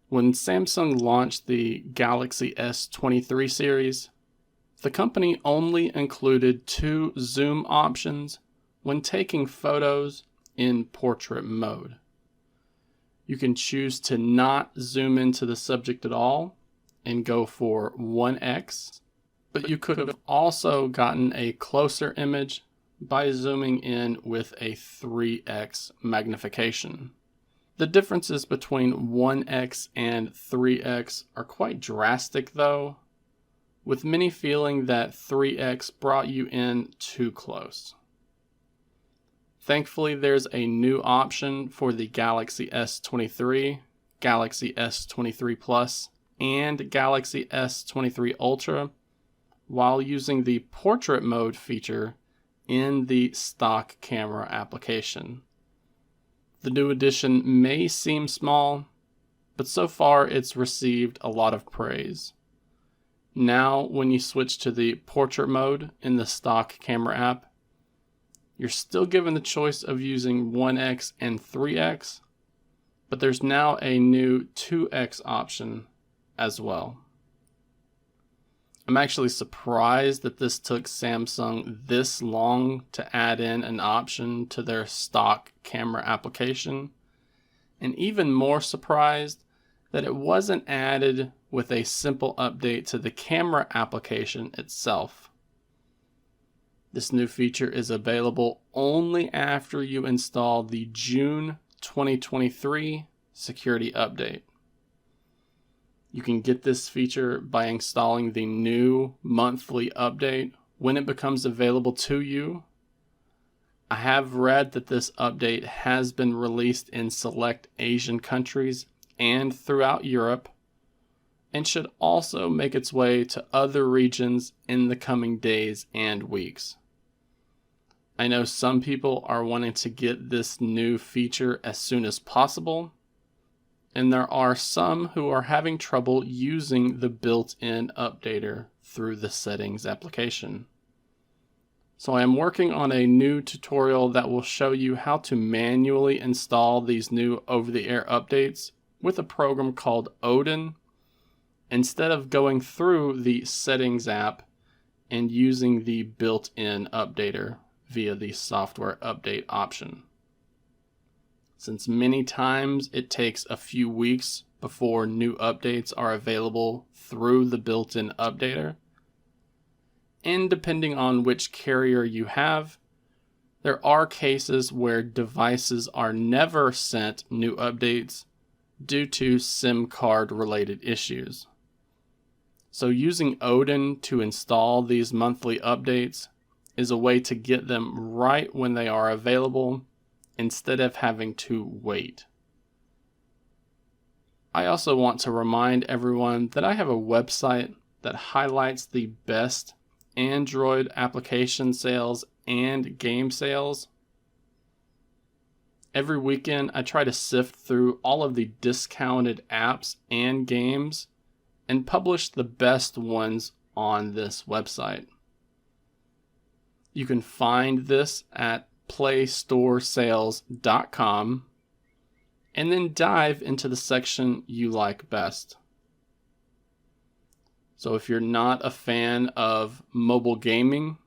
When Samsung launched the Galaxy S23 series, the company only included 2 zoom options when taking photos in portrait mode. You can choose to not zoom into the subject at all and go for 1x, but you could have also gotten a closer image by zooming in with a 3x magnification. The differences between 1x and 3x are quite drastic though, with many feeling that 3x brought you in too close. Thankfully, there's a new option for the Galaxy S23, Galaxy S23 Plus, and Galaxy S23 Ultra while using the portrait mode feature in the stock camera application. The new addition may seem small, but so far it's received a lot of praise. Now, when you switch to the portrait mode in the stock camera app, you're still given the choice of using 1x and 3x, but there's now a new 2x option as well. I'm actually surprised that this took Samsung this long to add in an option to their stock camera application, and even more surprised that it wasn't added with a simple update to the camera application itself. This new feature is available only after you install the June 2023 security update. You can get this feature by installing the new monthly update when it becomes available to you. I have read that this update has been released in select Asian countries and throughout Europe, and should also make its way to other regions in the coming days and weeks. I know some people are wanting to get this new feature as soon as possible, and there are some who are having trouble using the built-in updater through the settings application. So I am working on a new tutorial that will show you how to manually install these new over-the-air updates with a program called Odin, instead of going through the settings app and using the built-in updater via the software update option. Since many times it takes a few weeks before new updates are available through the built-in updater, and depending on which carrier you have, there are cases where devices are never sent new updates due to SIM card related issues. So using Odin to install these monthly updates is a way to get them right when they are available instead of having to wait. I also want to remind everyone that I have a website that highlights the best Android application sales and game sales. Every weekend I try to sift through all of the discounted apps and games and publish the best ones on this website. You can find this at playstoresales.com and then dive into the section you like best. So if you're not a fan of mobile gaming,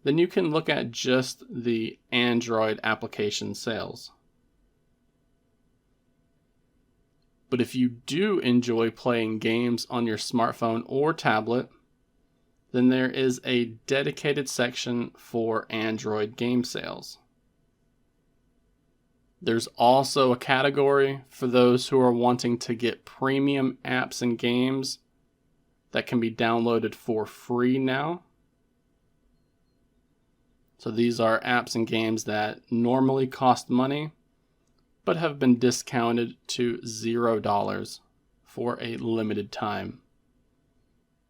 then you can look at just the Android application sales. But if you do enjoy playing games on your smartphone or tablet, then there is a dedicated section for Android game sales. There's also a category for those who are wanting to get premium apps and games that can be downloaded for free now. So these are apps and games that normally cost money, but have been discounted to $0 for a limited time.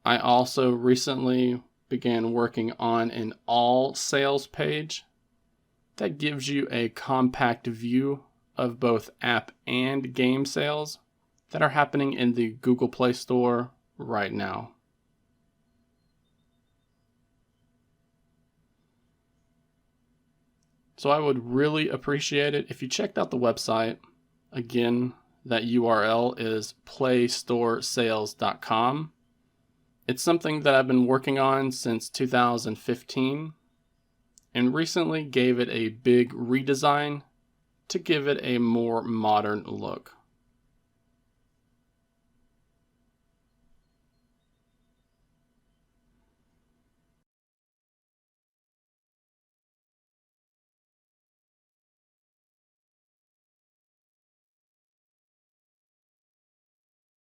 I also recently began working on an all sales page that gives you a compact view of both app and game sales that are happening in the Google Play Store right now. So I would really appreciate it if you checked out the website. Again, That URL is playstoresales.com. It's something that I've been working on since 2015 and recently gave it a big redesign to give it a more modern look.